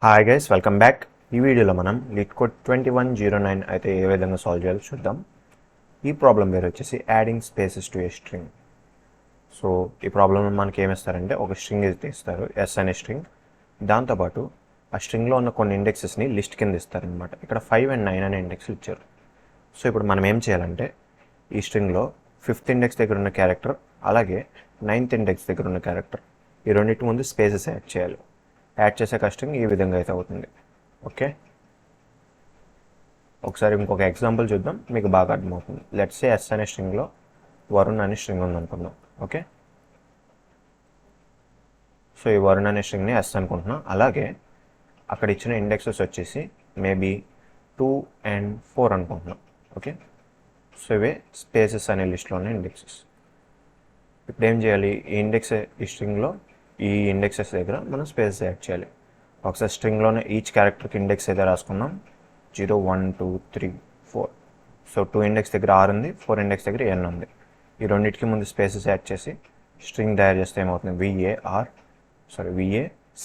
Hi guys, welcome back. ఈ వీడియోలో మనం LeetCode 2109 అయితే ఏ విధంగా సాల్వ్ చేయాలో చూద్దాం. ఈ ప్రాబ్లం పేరు వచ్చేసి adding spaces to a string. So ఈ ప్రాబ్లంలో మనకి ఏమిస్తారంటే ఒక స్ట్రింగ్ అయితే ఇస్తారు, ఎస్ అనే స్ట్రింగ్. దాంతోపాటు ఆ స్ట్రింగ్లో ఉన్న కొన్ని ఇండెక్సెస్ని లిస్ట్ కింద ఇస్తారనమాట. ఇక్కడ 5 and 9 అనే ఇండెక్స్లు ఇచ్చారు. సో ఇప్పుడు మనం ఏం చేయాలంటే ఈ స్ట్రింగ్లో 5th ఇండెక్స్ దగ్గర ఉన్న క్యారెక్టర్ అలాగే 9th ఇండెక్స్ దగ్గర ఉన్న క్యారెక్టర్ ఈ రెండింటి ముందు స్పేసెస్ యాడ్ చేయాలి. యాడ్ చేసే స్ట్రింగ్ ఈ విధంగా అయితే అవుతుంది. ఓకే, ఒకసారి ఇంకొక ఎగ్జాంపుల్ చూద్దాం, మీకు బాగా అర్థమవుతుంది. లెట్స్ సే ఎస్ అనే స్ట్రింగ్లో వరుణ్ అనే స్ట్రింగ్ ఉందనుకుందాం. ఓకే, సో ఈ వరుణ్ అనే స్ట్రింగ్ని ఎస్ అనుకుంటున్నాం. అలాగే అక్కడ ఇచ్చిన ఇండెక్సెస్ వచ్చేసి మేబీ 2 and 4 అనుకుంటున్నాం. ఓకే, సో ఇవే స్పేసెస్ అనే లిస్ట్లో ఉన్న ఇండెక్సెస్. ఇప్పుడు ఏం చేయాలి, ఈ స్ట్రింగ్లో ఈ ఇండెక్సెస్ దగ్గర మనం స్పేసెస్ యాడ్ చేయాలి. ఒకసారి స్ట్రింగ్లోనే ఈచ్ క్యారెక్టర్కి ఇండెక్స్ అయితే రాసుకున్నాం. 0 1 2 3 4. సో 2 ఇండెక్స్ దగ్గర R ఉంది, 4 ఇండెక్స్ దగ్గర N ఉంది. ఈ రెండింటికి ముందు స్పేసెస్ యాడ్ చేసి స్ట్రింగ్ తయారు చేస్తే ఏమవుతుంది, VA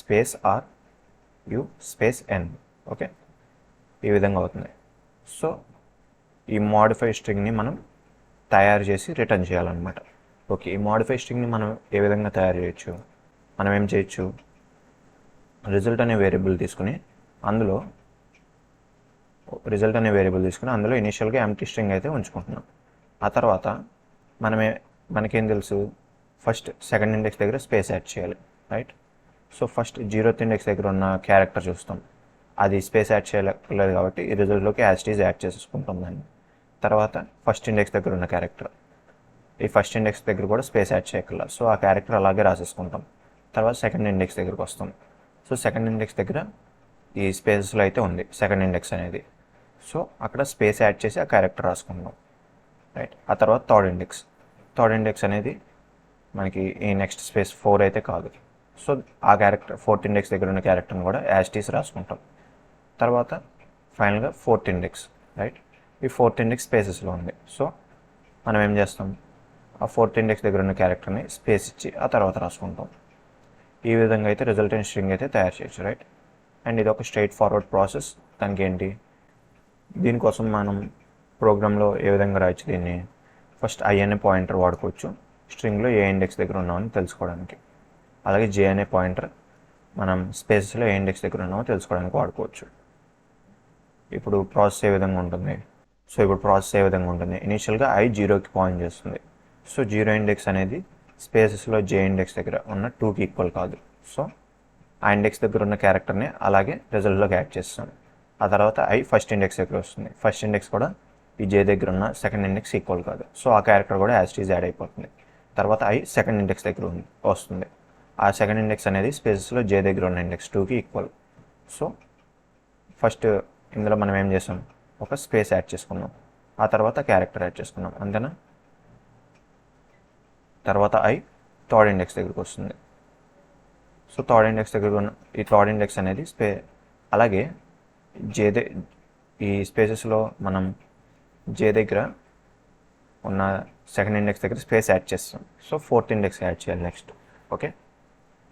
space R U space N. Okay, ఈ విధంగా అవుతుంది. సో ఈ మోడిఫై స్ట్రింగ్ని మనం తయారు చేసి రిటర్న్ చేయాలన్నమాట. ఓకే, ఈ మోడిఫై స్ట్రింగ్ని మనం ఏ విధంగా తయారు చేయొచ్చు, మనం ఏం చేయొచ్చు, రిజల్ట్ అనే వేరియబుల్ తీసుకుని అందులో ఇనీషియల్గా ఎంప్టీ స్ట్రింగ్ అయితే ఉంచుకుంటున్నాం. ఆ తర్వాత మనకేం తెలుసు, ఫస్ట్ సెకండ్ ఇండెక్స్ దగ్గర స్పేస్ యాడ్ చేయాలి, right? So first 0th index దగ్గర ఉన్న క్యారెక్టర్ చూస్తాం, అది స్పేస్ యాడ్ చేయలేదు కాబట్టి ఈ రిజల్ట్లోకి యాజ్ ఇట్ ఈజ్ యాడ్ చేసేసుకుంటాం దాన్ని. తర్వాత ఫస్ట్ ఇండెక్స్ దగ్గర ఉన్న క్యారెక్టర్, ఈ ఫస్ట్ ఇండెక్స్ దగ్గర కూడా స్పేస్ యాడ్ చేయగల, సో ఆ క్యారెక్టర్ అలాగే రాసేసుకుంటాం. తర్వాత సెకండ్ ఇండెక్స్ దగ్గరకు వస్తాం. సో సెకండ్ ఇండెక్స్ దగ్గర ఈ స్పేసెస్లో అయితే ఉంది సెకండ్ ఇండెక్స్ అనేది, సో అక్కడ స్పేస్ యాడ్ చేసి ఆ క్యారెక్టర్ రాసుకుంటాం, రైట్? ఆ తర్వాత థర్డ్ ఇండెక్స్ అనేది మనకి ఈ నెక్స్ట్ స్పేస్ 4 అయితే కాదు, సో ఆ క్యారెక్టర్ 4th ఇండెక్స్ దగ్గర ఉన్న క్యారెక్టర్ని కూడా యాజ్ టీస్ రాసుకుంటాం. తర్వాత ఫైనల్గా 4th ఇండెక్స్, రైట్? ఈ 4th ఇండెక్స్ స్పేసెస్లో ఉంది, సో మనం ఏం చేస్తాం, ఆ 4th ఇండెక్స్ దగ్గర ఉన్న క్యారెక్టర్ని స్పేస్ ఇచ్చి ఆ తర్వాత రాసుకుంటాం. ఈ విధంగా అయితే రిజల్టెంట్ స్ట్రింగ్ అయితే తయారు చేయొచ్చు, రైట్? అండ్ ఇది ఒక స్ట్రైట్ ఫార్వర్డ్ ప్రాసెస్. దానికి ఏంటి, దీనికోసం మనం ప్రోగ్రాంలో ఏ విధంగా రాయొచ్చు దీన్ని, ఫస్ట్ I అనే పాయింటర్ వాడుకోవచ్చు స్ట్రింగ్లో ఏ ఇండెక్స్ దగ్గర ఉన్నామని తెలుసుకోవడానికి. అలాగే J అనే పాయింటర్ మనం స్పేసెస్లో ఏ ఇండెక్స్ దగ్గర ఉన్నామో తెలుసుకోవడానికి వాడుకోవచ్చు. ఇప్పుడు ప్రాసెస్ ఏ విధంగా ఉంటుంది, ఇనీషియల్గా I 0కి పాయింట్ చేస్తుంది. సో 0 ఇండెక్స్ అనేది స్పేసెస్లో J ఇండెక్స్ దగ్గర ఉన్న 2కి ఈక్వల్ కాదు, సో ఆ ఇండెక్స్ దగ్గర ఉన్న క్యారెక్టర్ని అలాగే రిజల్ట్లోకి యాడ్ చేస్తాం. ఆ తర్వాత I ఫస్ట్ ఇండెక్స్ దగ్గర వస్తుంది, ఫస్ట్ ఇండెక్స్ కూడా ఈ J దగ్గర ఉన్న సెకండ్ ఇండెక్స్ ఈక్వల్ కాదు, సో ఆ క్యారెక్టర్ కూడా యాజ్ ఈజ్ యాడ్ అయిపోతుంది. తర్వాత I సెకండ్ ఇండెక్స్ దగ్గర వస్తుంది, ఆ సెకండ్ ఇండెక్స్ అనేది స్పేసెస్లో J దగ్గర ఉన్న ఇండెక్స్ 2కి ఈక్వల్. సో ఫస్ట్ ఇందులో మనం ఏం చేసాం, ఒక స్పేస్ యాడ్ చేసుకున్నాం, ఆ తర్వాత క్యారెక్టర్ యాడ్ చేసుకున్నాం, అంతేనా? తర్వాత I థర్డ్ ఇండెక్స్ దగ్గరకు వస్తుంది. సో థర్డ్ ఇండెక్స్ దగ్గర ఉన్న ఈ థర్డ్ ఇండెక్స్ అనేది అలాగే ఈ స్పేసెస్లో మనం J దగ్గర ఉన్న సెకండ్ ఇండెక్స్ దగ్గర స్పేస్ యాడ్ చేస్తాం, సో 4th ఇండెక్స్ యాడ్ చేయాలి నెక్స్ట్. ఓకే,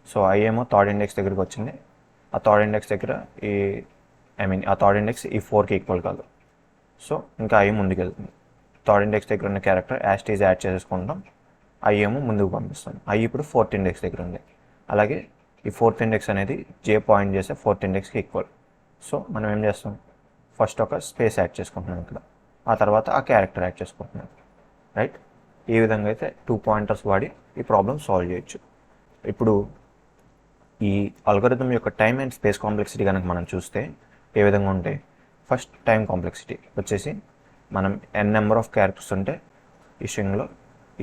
సో I ఏమో థర్డ్ ఇండెక్స్ దగ్గరికి వచ్చింది, ఆ థర్డ్ ఇండెక్స్ దగ్గర ఆ థర్డ్ ఇండెక్స్ ఈ 4కి ఈక్వల్ కాదు, సో ఇంకా I ముందుకు వెళ్తుంది. థర్డ్ ఇండెక్స్ దగ్గర ఉన్న character as it is add చేసేసుకుంటాం, I ఏమో ముందుకు పంపిస్తాం. I ఇప్పుడు 4th ఇండెక్స్ దగ్గర ఉంది, అలాగే ఈ 4th ఇండెక్స్ అనేది J పాయింట్ చేసే 4th ఇండెక్స్కి ఈక్వల్. సో మనం ఏం చేస్తాం, ఫస్ట్ ఒక స్పేస్ యాడ్ చేసుకుంటున్నాం ఇక్కడ, ఆ తర్వాత ఆ క్యారెక్టర్ యాడ్ చేసుకుంటున్నాం, రైట్? ఈ విధంగా అయితే 2 పాయింటర్స్ వాడి ఈ ప్రాబ్లం సాల్వ్ చేయొచ్చు. ఇప్పుడు ఈ అల్గోరిథం యొక్క టైమ్ అండ్ స్పేస్ కాంప్లెక్సిటీ కనుక మనం చూస్తే ఏ విధంగా ఉంటాయి, ఫస్ట్ టైం కాంప్లెక్సిటీ వచ్చేసి మనం n నెంబర్ ఆఫ్ క్యారెక్టర్స్ ఉంటే ఈ స్ట్రింగ్లో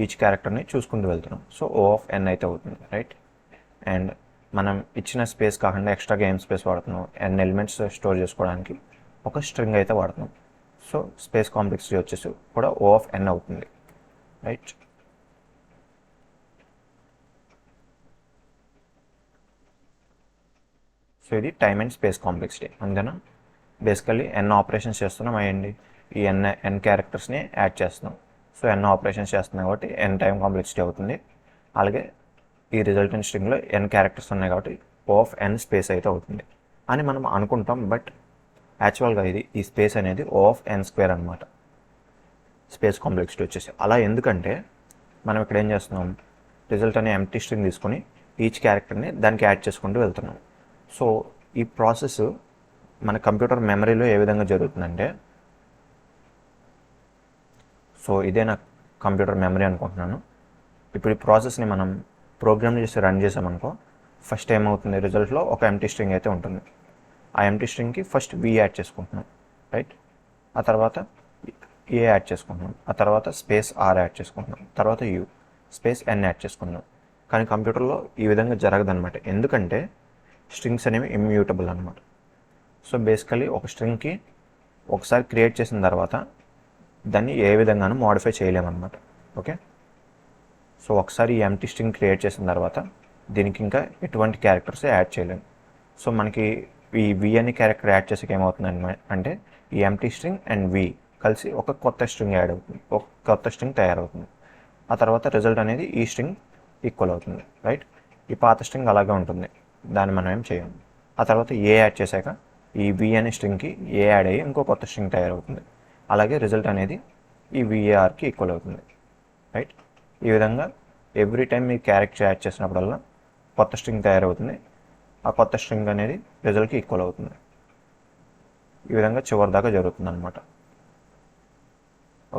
ఈచ్ క్యారెక్టర్ని చూసుకుంటూ వెళ్తున్నాం, సో O of n అయితే అవుతుంది, రైట్? అండ్ మనం ఇచ్చిన స్పేస్ కాకుండా ఎక్స్ట్రాగా ఏం స్పేస్ వాడుతున్నాం, n ఎలిమెంట్స్ స్టోర్ చేసుకోవడానికి ఒక స్ట్రింగ్ అయితే వాడుతున్నాం, సో స్పేస్ కాంప్లెక్సిటీ వచ్చేసి కూడా O of n అవుతుంది, రైట్? సో ఇది టైమ్ అండ్ స్పేస్ కాంప్లెక్సిటీ, అంతేనా? బేసికల్లీ n ఆపరేషన్స్ చేస్తున్నాం అయ్యండి, ఈ n క్యారెక్టర్స్ని యాడ్ చేస్తున్నాం, సో n ఆపరేషన్స్ చేస్తున్నాం కాబట్టి n టైం కాంప్లెక్సిటీ అవుతుంది. అలాగే ఈ రిజల్టెంట్ స్ట్రింగ్లో n క్యారెక్టర్స్ ఉన్నాయి కాబట్టి O of n స్పేస్ అయితే అవుతుంది. అని మనం అనుకుంటాం. బట్ యాక్చువల్గా ఈ స్పేస్ అనేది O ఆఫ్ n స్క్వేర్ అనమాట, స్పేస్ కాంప్లెక్సిటీ వచ్చేసి. అలా ఎందుకంటే మనం ఇక్కడ ఏం చేస్తున్నాం, రిజల్ట్ అనే ఎంప్టీ స్ట్రింగ్ తీసుకుని ఈచ్ క్యారెక్టర్ని దానికి యాడ్ చేసుకుంటూ వెళ్తున్నాం. సో ఈ ప్రాసెస్ మన కంప్యూటర్ మెమరీలో ఏ విధంగా జరుగుతుందంటే, సో ఇదే నా కంప్యూటర్ మెమరీ అనుకుంటున్నాను. ఇప్పుడు ఈ ప్రాసెస్ని మనం ప్రోగ్రామ్ చేసి రన్ చేసామనుకో, ఫస్ట్ ఏమవుతుంది, రిజల్ట్లో ఒక ఎంప్టీ స్ట్రింగ్ అయితే ఉంటుంది. ఆ ఎంప్టీ స్ట్రింగ్కి ఫస్ట్ వి యాడ్ చేసుకుంటున్నాం, రైట్. ఆ తర్వాత ఏ యాడ్ చేసుకుంటున్నాం, ఆ తర్వాత స్పేస్ ఆర్ యాడ్ చేసుకుంటున్నాం, తర్వాత యూ స్పేస్ ఎన్ యాడ్ చేసుకుంటున్నాం. కానీ కంప్యూటర్లో ఈ విధంగా జరగదన్నమాట, ఎందుకంటే స్ట్రింగ్స్ అనేవి ఇమ్యూటబుల్ అనమాట. సో బేసికలీ ఒక స్ట్రింగ్కి ఒకసారి క్రియేట్ చేసిన తర్వాత దాన్ని ఏ విధంగానూ మోడిఫై చేయలేమన్నమాట. ఓకే, సో ఒకసారి ఈ ఎంప్టీ స్ట్రింగ్ క్రియేట్ చేసిన తర్వాత దీనికి ఇంకా ఎటువంటి క్యారెక్టర్స్ యాడ్ చేయలేము. సో మనకి ఈ వి అనే క్యారెక్టర్ యాడ్ చేసేకి ఏమవుతుంది అంటే, ఈ ఎంప్టీ స్ట్రింగ్ అండ్ వి కలిసి ఒక కొత్త స్ట్రింగ్ యాడ్ అవుతుంది, ఒక కొత్త స్ట్రింగ్ తయారవుతుంది. ఆ తర్వాత రిజల్ట్ అనేది ఈ స్ట్రింగ్ ఈక్వల్ అవుతుంది, రైట్. ఈ పాత స్ట్రింగ్ అలాగే ఉంటుంది, దాన్ని మనం ఏం చేయము. ఆ తర్వాత ఏ యాడ్ చేశాక ఈ వి అనే స్ట్రింగ్కి ఏ యాడ్ అయ్యి ఇంకో కొత్త స్ట్రింగ్ తయారవుతుంది. అలాగే రిజల్ట్ అనేది ఈ విఏఆర్కి ఈక్వల్ అవుతుంది, రైట్. ఈ విధంగా ఎవ్రీ టైం మీ క్యారెక్టర్ యాడ్ చేసినప్పుడల్లా కొత్త స్ట్రింగ్ తయారవుతుంది, ఆ కొత్త స్ట్రింగ్ అనేది రిజల్ట్కి ఈక్వల్ అవుతుంది. ఈ విధంగా చివరి దాకా జరుగుతుంది అనమాట.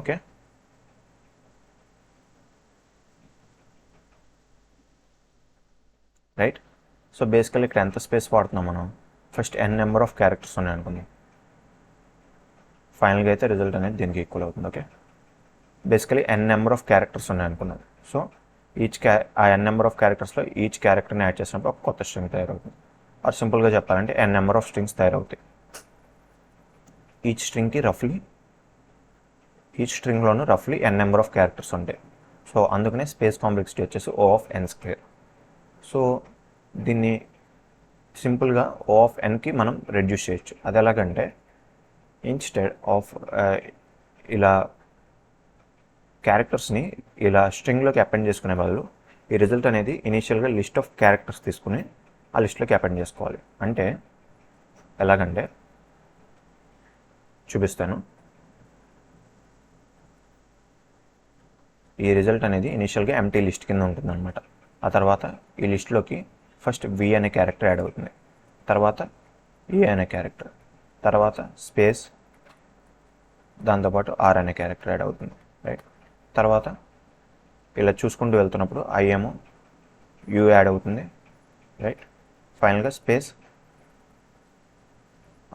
Okay, right. సో బేసికల్లీ ఇక్కడ ఎంత స్పేస్ వాడుతున్నాం మనం, first n number of characters ఉన్నాయి అనుకుందాం. ఫైనల్గా అయితే రిజల్ట్ అనేది దీనికి ఈక్వల్ అవుతుంది. Okay, basically n number of characters ఉన్నాయి అనుకున్నది. సో ఆ n నెంబర్ ఆఫ్ క్యారెక్టర్స్లో ఈచ్ క్యారెక్టర్ని యాడ్ చేసినప్పుడు ఒక కొత్త స్ట్రింగ్ తయారవుతుంది. ఆర్ సింపుల్గా చెప్పాలంటే n నెంబర్ ఆఫ్ స్ట్రింగ్స్ తయారవుతాయి. ఈచ్ స్ట్రింగ్లోనూ రఫ్లీ n నెంబర్ ఆఫ్ క్యారెక్టర్స్ ఉంటాయి. సో అందుకనే స్పేస్ కాంప్లెక్సిటీ వచ్చేసి O of n square. So దీన్ని సింపుల్గా O ఆఫ్ nకి మనం రెడ్యూస్ చేయొచ్చు. అది ఎలాగంటే, ఇన్స్టెడ్ ఆఫ్ ఇలా క్యారెక్టర్స్ని ఇలా స్ట్రింగ్లోకి అపెండ్ చేసుకునే బదులు ఈ రిజల్ట్ అనేది ఇనీషియల్గా లిస్ట్ ఆఫ్ క్యారెక్టర్స్ తీసుకుని ఆ లిస్ట్లోకి అపెండ్ చేసుకోవాలి. అంటే ఎలాగంటే చూపిస్తాను. ఈ రిజల్ట్ అనేది ఇనీషియల్గా ఎంటీ లిస్ట్ కింద ఉంటుందన్నమాట. ఆ తర్వాత ఈ లిస్ట్లోకి ఫస్ట్ వి అనే క్యారెక్టర్ యాడ్ అవుతుంది, తర్వాత ఏ అనే క్యారెక్టర్, తర్వాత స్పేస్, దాంతోపాటు ఆర్ అనే క్యారెక్టర్ యాడ్ అవుతుంది, రైట్. తర్వాత ఇలా చూసుకుంటూ వెళ్తున్నప్పుడు ఐ ఏమో యూ యాడ్ అవుతుంది, రైట్. ఫైనల్గా స్పేస్,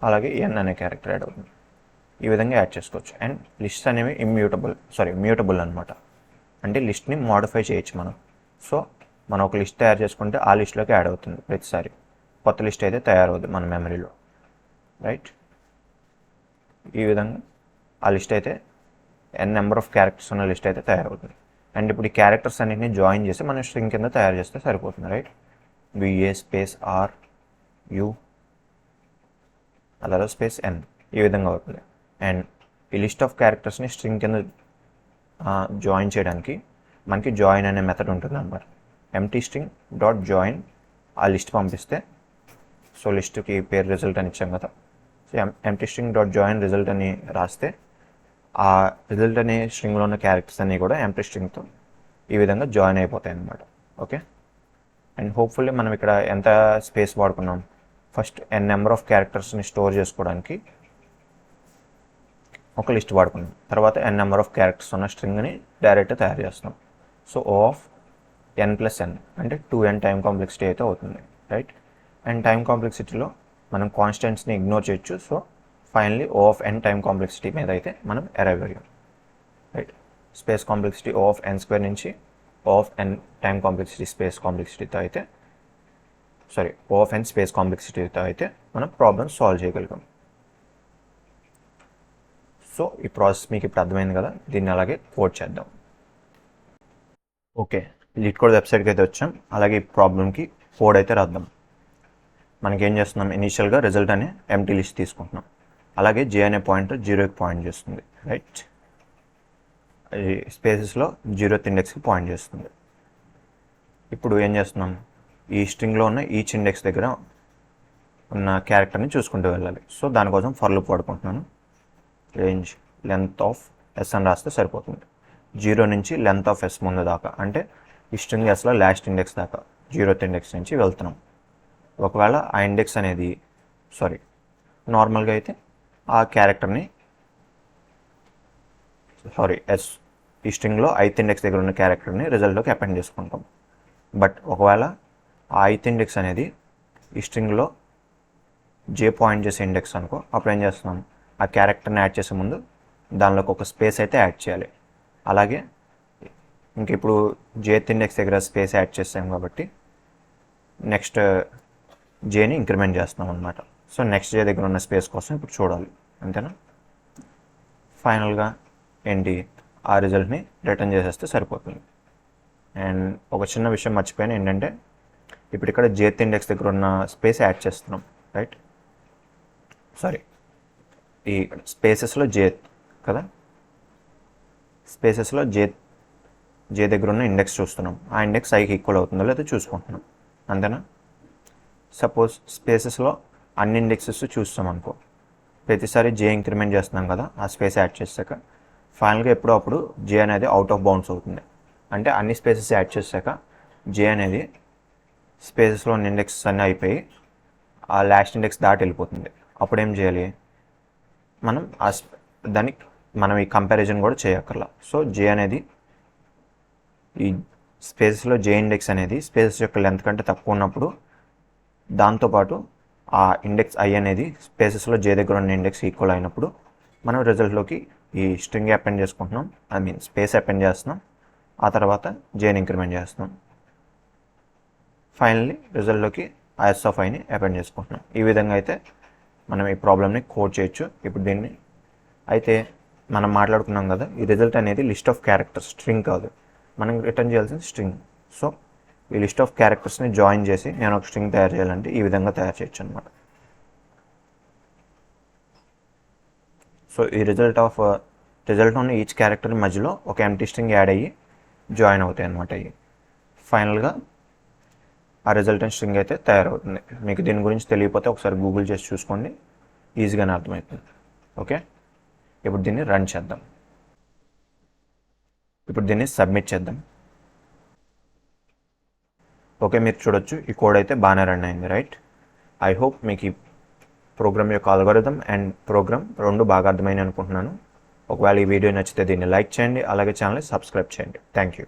అలాగే ఎన్ అనే క్యారెక్టర్ యాడ్ అవుతుంది. ఈ విధంగా యాడ్ చేసుకోవచ్చు. అండ్ లిస్ట్స్ అనేవి మ్యూటబుల్ అనమాట. అంటే లిస్ట్ని మోడిఫై చేయొచ్చు మనం. సో మనం ఒక లిస్ట్ తయారు చేసుకుంటే ఆ లిస్ట్లోకి యాడ్ అవుతుంది ప్రతిసారి, కొత్త లిస్ట్ అయితే తయారవుతుంది మన మెమరీలో, రైట్. ఈ విధంగా ఆ లిస్ట్ అయితే n నెంబర్ ఆఫ్ క్యారెక్టర్స్ ఉన్న లిస్ట్ అయితే తయారవుతుంది. అండ్ ఇప్పుడు ఈ క్యారెక్టర్స్ అన్నింటినీ జాయిన్ చేసి మనం స్ట్రింగ్ కింద తయారు చేస్తే సరిపోతుంది, రైట్. విఏ స్పేస్ ఆర్ యూ అలా స్పేస్ n ఈ విధంగా అవుతుంది. అండ్ ఈ లిస్ట్ ఆఫ్ క్యారెక్టర్స్ని స్ట్రింగ్ కింద జాయిన్ చేయడానికి మనకి జాయిన్ అనే మెథడ్ ఉంటుంది అన్నమాట. ఎంటీ స్ట్రింగ్ డాట్ జాయిన్ ఆ లిస్ట్ పంపిస్తే, సో లిస్ట్కి పేరు రిజల్ట్ అని ఇచ్చాం కదా, సో empty string dot join result అని రాస్తే ఆ రిజల్ట్ అనే స్ట్రింగ్లో ఉన్న క్యారెక్టర్స్ అన్నీ కూడా ఎంటీ స్ట్రింగ్తో ఈ విధంగా జాయిన్ అయిపోతాయి అన్నమాట. ఓకే, అండ్ హోప్ఫుల్లీ మనం ఇక్కడ ఎంత స్పేస్ వాడుకున్నాం, ఫస్ట్ n నెంబర్ ఆఫ్ క్యారెక్టర్స్ని స్టోర్ చేసుకోవడానికి ఒక లిస్ట్ వాడుకున్నాం, తర్వాత n నెంబర్ ఆఫ్ క్యారెక్టర్స్ ఉన్న స్ట్రింగ్ని డైరెక్ట్గా తయారు చేస్తున్నాం. సో O ఆఫ్ n+n అంటే 2n టైం కాంప్లెక్సిటీ అయితే అవుతుంది, రైట్. అండ్ టైం కాంప్లెక్సిటీలో మనం కాన్స్టెంట్స్ని ఇగ్నోర్ చేయొచ్చు. So finally O of n time complexity మీద అయితే మనం అరైవ్ అయ్యాం, right. Space complexity O of n square నుంచి O of n time complexity space కాంప్లెక్సిటీతో అయితే O ఆఫ్ n స్పేస్ కాంప్లెక్సిటీతో అయితే మనం ప్రాబ్లమ్ సాల్వ్ చేయగలిగాం. సో ఈ ప్రాసెస్ మీకు ఇప్పుడు అర్థమైంది కదా, దీన్ని అలాగే కోడ్ చేద్దాం. ఓకే, లీడ్ కోడ్ వెబ్సైట్కి అయితే వచ్చాం. అలాగే ఈ ప్రాబ్లమ్కి కోడ్ అయితే రాద్దాం. మనకి ఏం చేస్తున్నాం, ఇనీషియల్గా రిజల్ట్ అనే ఎంటీ లిస్ట్ తీసుకుంటున్నాం. అలాగే జే అనే పాయింట్ 0కి పాయింట్ చేస్తుంది, రైట్. ఈ స్పేసెస్లో 0th ఇండెక్స్కి పాయింట్ చేస్తుంది. ఇప్పుడు ఏం చేస్తున్నాం, ఈ స్ట్రింగ్లో ఉన్న ఈచ్ ఇండెక్స్ దగ్గర ఉన్న క్యారెక్టర్ని చూసుకుంటూ వెళ్ళాలి. సో దానికోసం ఫర్ లూప్ వాడుకుంటున్నాను. రేంజ్ లెంత్ ఆఫ్ ఎస్ అని రాస్తే సరిపోతుంది. 0 నుంచి లెంత్ ఆఫ్ ఎస్ ముందు దాకా, అంటే ఈ స్ట్రింగ్ ఎస్లో లాస్ట్ ఇండెక్స్ దాకా 0th ఇండెక్స్ నుంచి వెళ్తున్నాం. ఒకవేళ ఆ ఇండెక్స్ అనేది నార్మల్గా అయితే ఆ క్యారెక్టర్ని ఎస్ ఈ స్ట్రింగ్లో 8th ఇండెక్స్ దగ్గర ఉన్న క్యారెక్టర్ని రిజల్ట్లోకి అపెండ్ చేసుకుంటాం. బట్ ఒకవేళ ఆ 8th ఇండెక్స్ అనేది ఈ స్ట్రింగ్లో జే పాయింట్ చేసే ఇండెక్స్ అనుకో, అప్పుడు ఏం చేస్తున్నాం, ఆ క్యారెక్టర్ని యాడ్ చేసే ముందు దానిలోకి ఒక స్పేస్ అయితే యాడ్ చేయాలి. అలాగే ఇంక ఇప్పుడు జేత్ ఇండెక్స్ దగ్గర స్పేస్ యాడ్ చేస్తాం కాబట్టి నెక్స్ట్ జేని ఇంక్రిమెంట్ చేస్తున్నాం అనమాట. సో నెక్స్ట్ జే దగ్గర ఉన్న స్పేస్ కోసం ఇప్పుడు చూడాలి, అంతేనా. ఫైనల్గా ఏంటి, ఆ రిజల్ట్ని రిటర్న్ చేసేస్తే సరిపోతుంది. అండ్ ఒక చిన్న విషయం మర్చిపోయాను ఏంటంటే, ఇప్పుడు ఇక్కడ జేత్ ఇండెక్స్ దగ్గర ఉన్న స్పేస్ యాడ్ చేస్తున్నాం, రైట్. ఈ స్పేసెస్లో జేత్ కదా, స్పేసెస్లో జే దగ్గర ఉన్న ఇండెక్స్ చూస్తున్నాం. ఆ ఇండెక్స్ ఐకి ఈక్వల్ అవుతుందో లేదో చూసుకుంటున్నాం, అంతేనా. సపోజ్ స్పేసెస్లో అన్ని ఇండెక్సెస్ చూస్తాం అనుకో, ప్రతిసారి జే ఇంక్రిమెంట్ చేస్తున్నాం కదా, ఆ స్పేస్ యాడ్ చేశాక ఫైనల్గా ఎప్పుడో అప్పుడు జే అనేది అవుట్ ఆఫ్ బౌండ్స్ అవుతుంది. అంటే అన్ని స్పేసెస్ యాడ్ చేశాక జే అనేది స్పేసెస్లో ఉన్న ఇండెక్స్ అన్నీ అయిపోయి ఆ లాస్ట్ ఇండెక్స్ దాటి వెళ్ళిపోతుంది. అప్పుడు ఏం చేయాలి, మనం ఈ కంపారిజన్ కూడా చేయక్కర్లా. సో జే అనేది ఈ స్పేసెస్లో జే ఇండెక్స్ అనేది స్పేసెస్ యొక్క లెంత్ కంటే తక్కువ ఉన్నప్పుడు దాంతోపాటు ఆ ఇండెక్స్ ఐ అనేది స్పేసెస్లో జే దగ్గర ఉన్న ఇండెక్స్ ఈక్వల్ అయినప్పుడు మనం రిజల్ట్లోకి ఈ స్ట్రింగ్ అపెండ్ చేసుకుంటున్నాం, స్పేస్ అపెండ్ చేస్తున్నాం, ఆ తర్వాత జేని ఇంక్రిమెంట్ చేస్తున్నాం. ఫైనల్లీ రిజల్ట్లోకి ఎస్ ఆఫ్ ఐని అపెండ్ చేసుకుంటున్నాం. ఈ విధంగా అయితే మనం ఈ ప్రాబ్లమ్ని కోడ్ చేయొచ్చు. ఇప్పుడు దీన్ని అయితే మనం మాట్లాడుకున్నాం కదా, ఈ రిజల్ట్ అనేది లిస్ట్ ఆఫ్ క్యారెక్టర్స్, స్ట్రింగ్ కాదు, మనం రిటర్న్ చేయాల్సిన స్ట్రింగ్. సో ఈ లిస్ట్ ఆఫ్ క్యారెక్టర్స్ని జాయిన్ చేసి నేను ఒక స్ట్రింగ్ తయారు చేయాలంటే ఈ విధంగా తయారు చేయొచ్చు అనమాట. సో ఈ రిజల్ట్ ఉన్న ఈచ్ క్యారెక్టర్ మధ్యలో ఒక ఎంప్టీ స్ట్రింగ్ యాడ్ అయ్యి జాయిన్ అవుతాయి అనమాట. అవి ఫైనల్గా ఆ రిజల్టెంట్ స్ట్రింగ్ అయితే తయారవుతుంది. మీకు దీని గురించి తెలియకపోతే ఒకసారి గూగుల్ చేసి చూసుకోండి, ఈజీగానే అర్థమవుతుంది. ఓకే, ఇప్పుడు దీన్ని రన్ చేద్దాం. ఇప్పుడు దీన్ని సబ్మిట్ చేద్దాం. ఓకే, మీరు చూడొచ్చు ఈ కోడ్ అయితే బాగానే రన్ అయింది, రైట్. ఐ హోప్ మీకు ఈ ప్రోగ్రామ్ యొక్క అల్గోరిథం అండ్ ప్రోగ్రామ్ రెండు బాగా అర్థమైంది అనుకుంటున్నాను. ఒకవేళ ఈ వీడియో నచ్చితే దీన్ని లైక్ చేయండి, అలాగే ఛానల్ని సబ్స్క్రైబ్ చేయండి. Thank you.